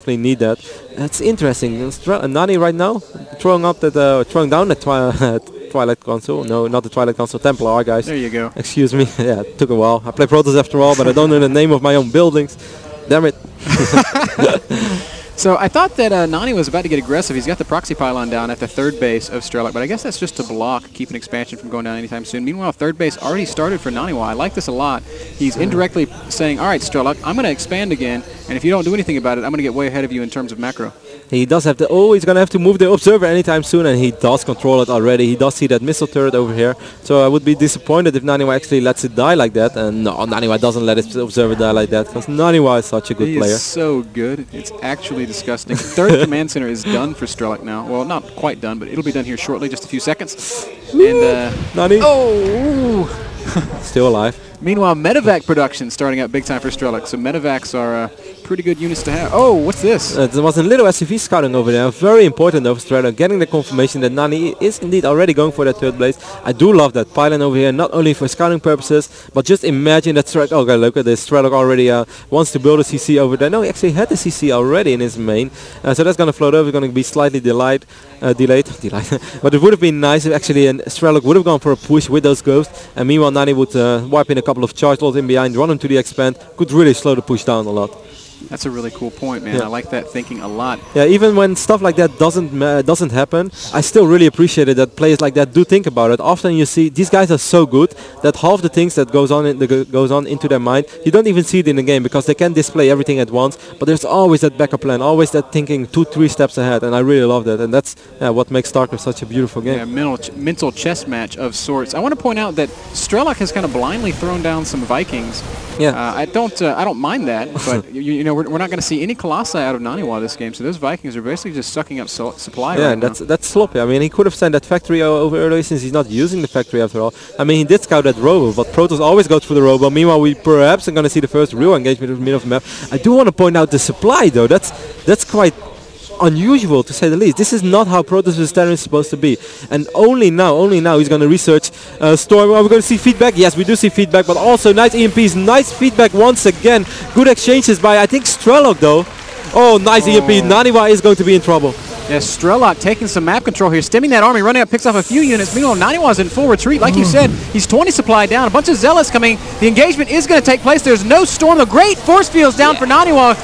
definitely need that. That's interesting. Nani right now throwing down the Twilight Console. No, not the Twilight Console, Templar, guys. There you go. Excuse me. Yeah, it took a while. I play Protoss after all, but I don't know the name of my own buildings. Damn it. So I thought that Nani was about to get aggressive. He's got the proxy pylon down at the third base of Strelok, but I guess that's just to block, keep an expansion from going down anytime soon. Meanwhile, third base already started for Naniwa. I like this a lot. He's indirectly saying, all right, Strelok, I'm going to expand again, and if you don't do anything about it, I'm going to get way ahead of you in terms of macro. He does have to, he's going to have to move the observer anytime soon, and he does control it already. He does see that missile turret over here, so I would be disappointed if Naniwa actually lets it die like that, and no, Naniwa doesn't let his observer die like that, because Naniwa is such a good player. He is so good. It's actually disgusting. Third command center is done for Strelok now. Well, not quite done, but it'll be done here shortly, just a few seconds. And Nani. Oh! Still alive. Meanwhile, medevac production starting out big time for Strelok. So medevacs are pretty good units to have. Oh, what's this? There was a little SCV scouting over there. Very important though for Strelok. Getting the confirmation that Nani is indeed already going for that third place. I do love that pylon over here, not only for scouting purposes, but just imagine that Strelok. Oh, God, look at this. Strelok already wants to build a CC over there. No, he actually had the CC already in his main. So that's going to float over. It's going to be slightly delayed. But it would have been nice if actually Strelok would have gone for a push with those ghosts. And meanwhile, Nani would wipe in a couple of charge lots in behind, run him to the expand. Could really slow the push down a lot. That's a really cool point, man. Yeah. I like that thinking a lot. Yeah, even when stuff like that doesn't happen, I still really appreciate it that players like that do think about it. Often you see these guys are so good that half the things that goes on into their mind, you don't even see it in the game because they can display everything at once. But there's always that backup plan, always that thinking 2-3 steps ahead, and I really love that. And that's what makes Starcraft such a beautiful game. Yeah, mental chess match of sorts. I want to point out that Strelok has kind of blindly thrown down some Vikings. Yeah, I don't mind that, but you know we're not going to see any Colossi out of Naniwa this game, so those Vikings are basically just sucking up supply. Yeah, right and now. that's sloppy. I mean, he could have sent that factory over earlier since he's not using the factory after all. I mean, he did scout that robo, but Protoss always goes for the robo. Meanwhile, we perhaps are going to see the first real engagement in the middle of the map. I do want to point out the supply though. That's quite unusual to say the least. This is not how Protoss with Terran is supposed to be. And only now he's going to research Storm. Are we going to see feedback? Yes, we do see feedback, but also nice EMPs, nice feedback once again. Good exchanges by, I think, Strelok though. Oh, nice EMP. Naniwa is going to be in trouble. Yeah, Strelok taking some map control here, stemming that army, running up, picks off a few units. Meanwhile, Naniwa's in full retreat. Like you said, he's 20 supply down. A bunch of Zealots coming. The engagement is going to take place. There's no Storm. A great force fields down for Naniwa,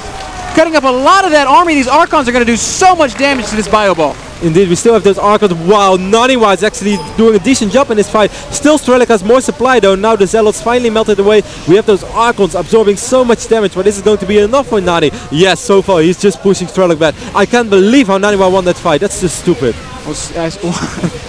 cutting up a lot of that army. These Archons are going to do so much damage to this bio ball. Indeed, we still have those Archons. Wow, Naniwa is actually doing a decent job in this fight. Still, Strelok has more supply though. Now the Zealots finally melted away. We have those Archons absorbing so much damage, but this is going to be enough for Nani. Yes, so far he's just pushing Strelok back. I can't believe how Naniwa won that fight. That's just stupid. Well,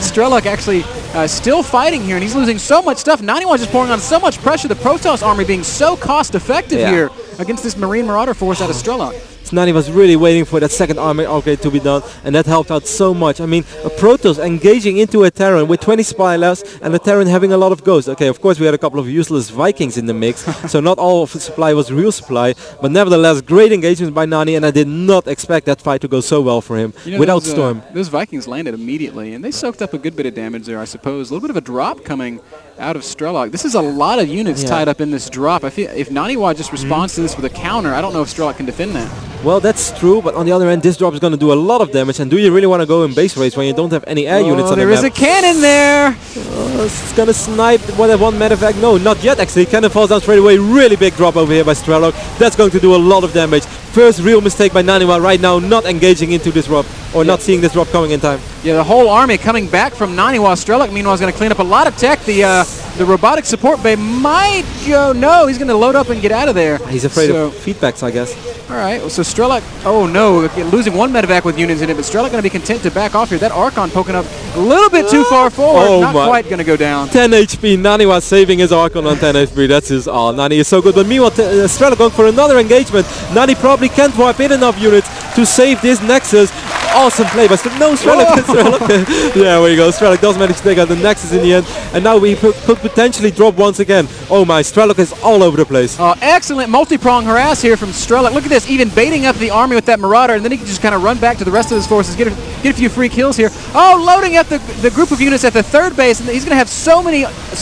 Strelok actually still fighting here, and he's losing so much stuff. Naniwa just pouring on so much pressure. The Protoss army being so cost-effective here against this Marine Marauder force out of Strelok. Nani was really waiting for that second army upgrade to be done, and that helped out so much. I mean, a Protoss engaging into a Terran with 20 supply less, and a Terran having a lot of ghosts. Okay, of course we had a couple of useless Vikings in the mix, so not all of the supply was real supply, but nevertheless, great engagement by Nani, and I did not expect that fight to go so well for him without Storm. Those Vikings landed immediately, and they soaked up a good bit of damage there, I suppose. A little bit of a drop coming out of Strelok. This is a lot of units tied up in this drop. I feel if Naniwa just responds to this with a counter, I don't know if Strelok can defend that. Well, that's true, but on the other hand, this drop is going to do a lot of damage, and do you really want to go in base race when you don't have any air units on the map? There is a cannon there! It's going to snipe one medevac. No, not yet actually. Cannon falls down straight away. Really big drop over here by Strelok. That's going to do a lot of damage. First real mistake by Naniwa right now, not engaging into this drop, or not seeing this drop coming in time. Yeah, the whole army coming back from Naniwa. Strelok, meanwhile, is going to clean up a lot of tech. The robotic support bay might go. No, he's going to load up and get out of there. He's afraid of feedbacks, I guess. All right, so Strelok, oh no, losing one medevac with units in it, but Strelok going to be content to back off here. That Archon poking up a little bit too far forward, not quite going to go down. 10 HP, Naniwa saving his Archon on 10 HP, that's his, Nani is so good. But meanwhile, Strelok going for another engagement. Nani probably can't wipe in enough units to save this Nexus. Awesome play by Strelok. No, Strelok. There we go. Strelok does manage to take out the Nexus in the end. And now we could potentially drop once again. Oh my, Strelok is all over the place. Excellent multi-prong harass here from Strelok. Look at this, even baiting up the army with that Marauder, and then he can just kind of run back to the rest of his forces, get get a few free kills here. Oh, loading up the group of units at the third base, and he's going to have so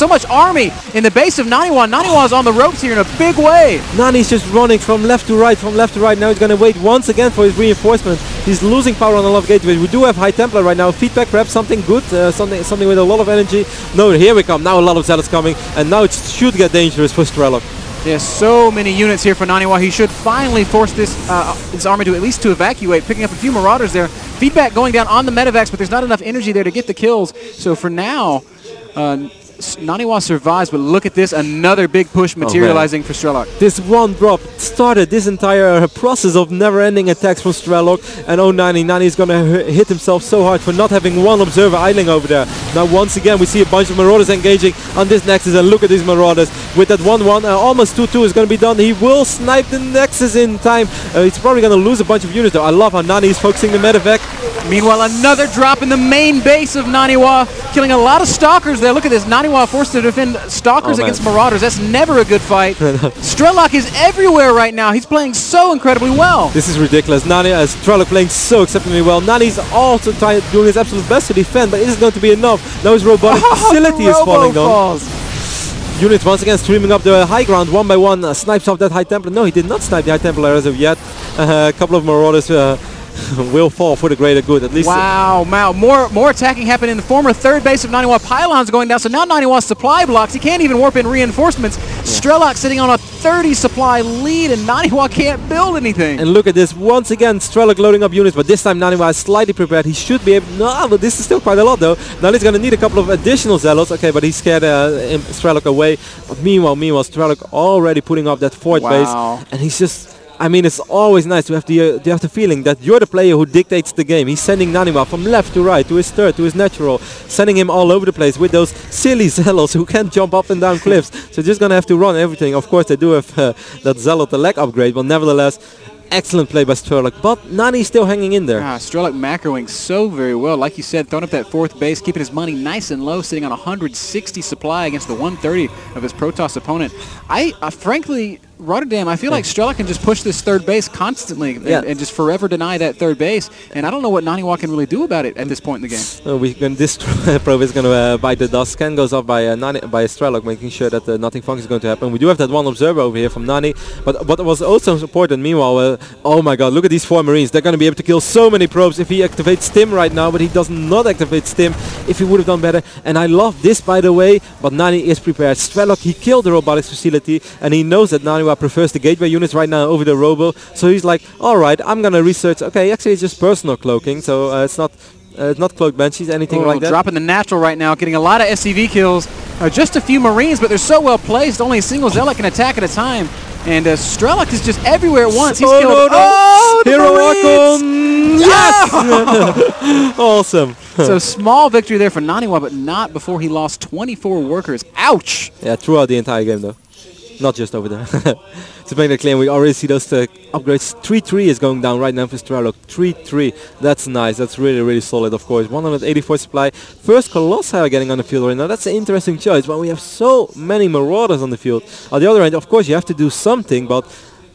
much army in the base of Naniwa. Naniwa is on the ropes here in a big way. Nani's just running from left to right, from left to right. Now he's going to wait once again for his reinforcement. He's losing power on a lot of gateways. We do have High Templar right now. Feedback, perhaps something good, something with a lot of energy. No, here we come. Now a lot of zealots coming, and now it should get dangerous for Strelok. There's so many units here for Naniwa. He should finally force this army to at least to evacuate, picking up a few Marauders there. Feedback going down on the medevacs, but there's not enough energy there to get the kills. So for now, Naniwa survives, but look at this, another big push materializing for Strelok. This one drop started this entire process of never-ending attacks from Strelok, and Nani is going to hit himself so hard for not having one observer idling over there. Now once again we see a bunch of Marauders engaging on this Nexus, and look at these Marauders with that 1-1, almost 2-2 is going to be done. He will snipe the Nexus in time. He's probably going to lose a bunch of units though. I love how Nani is focusing the medevac. Meanwhile, another drop in the main base of Naniwa, killing a lot of Stalkers there. Look at this, Naniwa forced to defend Stalkers against Marauders. That's never a good fight. Strelok is everywhere right now. He's playing so incredibly well. This is ridiculous. Strelok playing so exceptionally well. Nani's also doing his absolute best to defend, but it isn't going to be enough. Now his robotic facility is falling down. Units once again streaming up the high ground one by one. Snipes off that High Templar. No, he did not snipe the High Templar as of yet. A couple of Marauders will fall for the greater good, at least. Wow, more attacking happened in the former third base of Naniwa. Pylons going down, so now Naniwa's supply blocks. He can't even warp in reinforcements. Strelok sitting on a 30 supply lead, and Naniwa can't build anything. And look at this, once again Strelok loading up units, but this time Naniwa is slightly prepared. He should be able, no, but this is still quite a lot though. Now he's going to need a couple of additional zealots. Okay, but he scared Strelok away. But meanwhile Strelok already putting up that fourth base, and he's just, I mean, it's always nice to have the feeling that you're the player who dictates the game. He's sending Naniwa from left to right, to his third, to his natural, sending him all over the place with those silly zealots who can't jump up and down cliffs. So just gonna have to run everything. Of course, they do have that zealot, the leg upgrade, but nevertheless, excellent play by Strelok, but Nani's still hanging in there. Strelok macroing so very well. Like you said, throwing up that fourth base, keeping his money nice and low, sitting on 160 supply against the 130 of his Protoss opponent. Frankly, Rotterdam, I feel like Strelok can just push this third base constantly and just forever deny that third base, and I don't know what Naniwa can really do about it at this point in the game. This probe is going to bite the dust. Scan goes off by Strelok, making sure that nothing funky is going to happen. We do have that one observer over here from Nani, but what was also important, meanwhile, oh my god, look at these 4 Marines. They're going to be able to kill so many probes if he activates Stim right now, but he does not activate Stim. If he would have done better, and I love this by the way, but Nani is prepared. Strelok, he killed the robotics facility, and he knows that Naniwa prefers the gateway units right now over the robo, so he's like, alright, I'm gonna research. Okay, actually it's just personal cloaking, so it's not cloaked banshees, anything like that. Dropping the natural right now, getting a lot of SCV kills. Just a few Marines, but they're so well placed, only a single Zealot can attack at a time. And Strelok is just everywhere at once. He's killed. Hero Archon! Yes! Awesome. So small victory there for Naniwa, but not before he lost 24 workers. Ouch! Yeah, throughout the entire game though. Not just over there. To make that clear, we already see those upgrades. 3-3 is going down right now for Strelok. 3-3. That's nice. That's really, really solid, of course. 184 supply. First Colossi are getting on the field right now. That's an interesting choice. But we have so many Marauders on the field. On the other end, of course, you have to do something, but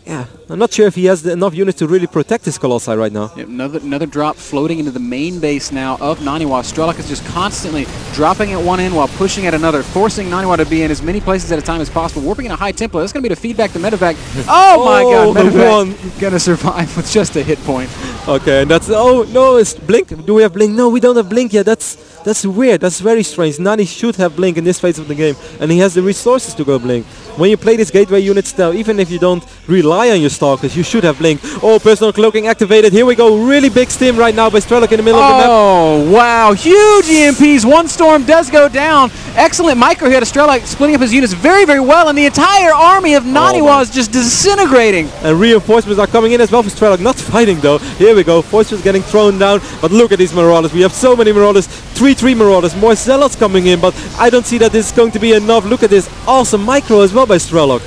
yeah, I'm not sure if he has enough units to really protect his Colossi right now. Yep, another drop floating into the main base now of Naniwa. Strelok is just constantly dropping at one end while pushing at another, forcing Naniwa to be in as many places at a time as possible, warping in a High Templar. That's going to be the feedback to medevac. Oh my god, medevac going to survive with just a hit point. Okay, and that's, oh no, it's Blink. Do we have Blink? No, we don't have Blink yet. That's weird. That's very strange. Nani should have Blink in this phase of the game, and he has the resources to go Blink. When you play this gateway unit style, even if you don't rely on your Stalkers, you should have Blink. Oh, personal cloaking activated. Here we go. Really big Stim right now by Strelok in the middle of the map. Oh, wow. Huge EMPs. One storm does go down. Excellent micro here to Strelok, splitting up his units very, very well, and the entire army of Naniwa is just disintegrating. And reinforcements are coming in as well for Strelok. Not fighting though. Here we go. Fortress getting thrown down. But look at these Marauders. We have so many Marauders. 3-3 Marauders. More Zealots coming in, but I don't see that this is going to be enough. Look at this awesome micro as well by Strelok.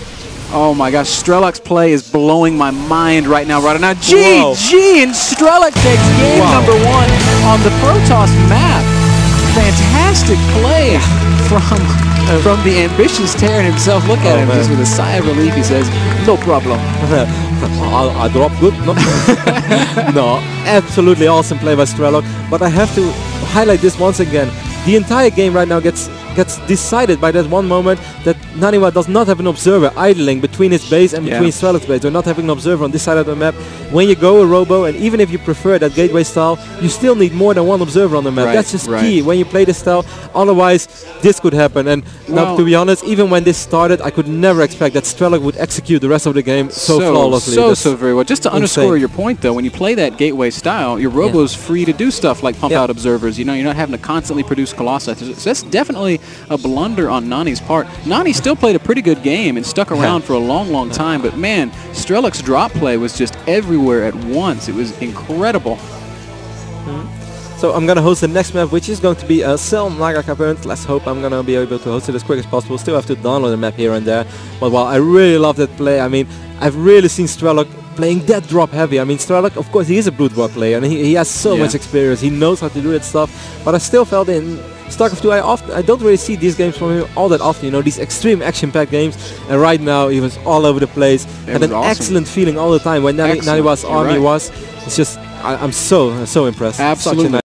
Oh my gosh, Strelok's play is blowing my mind right now. Now, GG, and Strelok takes game number 1 on the Protoss map. Fantastic play from the ambitious Terran himself. Look at him, just with a sigh of relief, he says, no problem. I dropped good. No, no, absolutely awesome play by Strelok. But I have to highlight this once again. The entire game right now gets decided by that one moment that Naniwa does not have an observer idling between his base and between Strelok's base. They're not having an observer on this side of the map. When you go a robo, and even if you prefer that gateway style, you still need more than one observer on the map. That's just key when you play this style. Otherwise, this could happen. And now, to be honest, even when this started, I could never expect that Strelok would execute the rest of the game so flawlessly. So very well. Just to underscore your point, though, when you play that gateway style, your robo's free to do stuff like pump out observers. You know, you're not having to constantly produce Colossi. So that's definitely a blunder on Nani's part. Nani still played a pretty good game and stuck around for a long time, but man, Strelok's drop play was just everywhere at once. It was incredible. So I'm going to host the next map, which is going to be a Cell Naga Caverns. Let's hope I'm going to be able to host it as quick as possible. Still have to download the map here and there. But while I really love that play, I mean, I've really seen Strelok playing that drop heavy. I mean, Strelok, of course, he is a blue drop player, and he has so much experience. He knows how to do that stuff. But I still felt in Starcraft 2, I don't really see these games from him all that often, you know, these extreme action-packed games. And right now, he was all over the place. Had an excellent feeling all the time when Naniwa's army was. It's just, I'm so impressed. Absolutely.